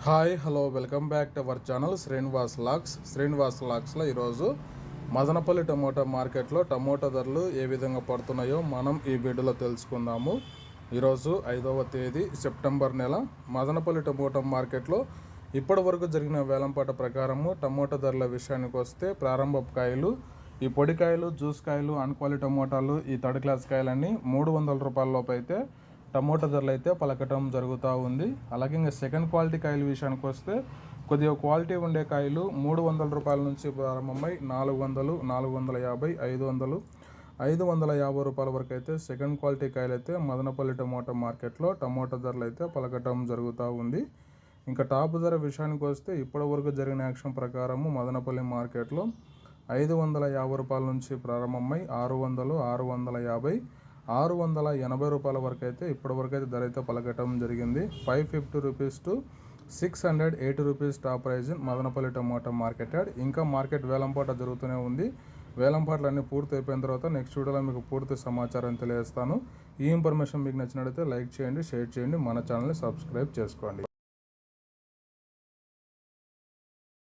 Hi hello welcome back to our channel Srinivas లాక్స్లో ఈరోజు Madanapalle tomato మార్కెట్లో టమోటా ధరలు ఏ విధంగా పడుతున్నాయో మనం ఈ వీడియోలో తెలుసుకుందాము. ఈరోజు 5వ తేదీ సెప్టెంబర్ నెల మదనపల్లి టమోటా మార్కెట్లో ఇప్పటి వరకు జరిగిన వేలంపాట ప్రకారము టమోటా ధరల విషయానికి వస్తే ప్రారంభపు కాయలు, ఈ పొడికాయలు, జ్యూస్ కాయలు, అన్క్వాలిటీ టమోటాలు, ఈ థర్డ్ క్లాస్ కాయలన్నీ 300 రూపాయల లోపు అయితే టమోటా ధరలు అయితే పలకటం జరుగుతూ ఉంది. అలాగే ఇంకా సెకండ్ క్వాలిటీ కాయల విషయానికి వస్తే కొద్దిగా క్వాలిటీ ఉండే కాయలు 300 రూపాయల నుంచి ప్రారంభమై 400, 450, 500, 550 రూపాయల వరకు అయితే సెకండ్ క్వాలిటీ కాయలు అయితే మదనపల్లి టమోటా మార్కెట్లో టమోటా ధరలు అయితే పలకటం జరుగుతూ ఉంది. ఇంకా టాప్ ధర విషయానికి వస్తే ఇప్పటి వరకు జరిగిన యాక్షన్ ప్రకారము మదనపల్లి మార్కెట్లో 550 రూపాయల నుంచి ప్రారంభమై 600, 650, 680 రూపాయల వరకు అయితే ఇప్పటివరకు అయితే ధర అయితే పలకటం జరిగింది. 550 rupees to 680 rupees top price Madanapalle tomato market yard. ఇంకా మార్కెట్ వేలంపాట జరుగుతూనే ఉంది. వేలంపాటలు అన్నీ పూర్తి అయిపోయిన తర్వాత నెక్స్ట్ వీడియోలో మీకు పూర్తి సమాచారం తెలియజేస్తాను. ఈ ఇన్ఫర్మేషన్ మీకు నచ్చినట్లయితే లైక్ చేయండి, షేర్ చేయండి, మన ఛానల్ని సబ్స్క్రైబ్ చేసుకోండి.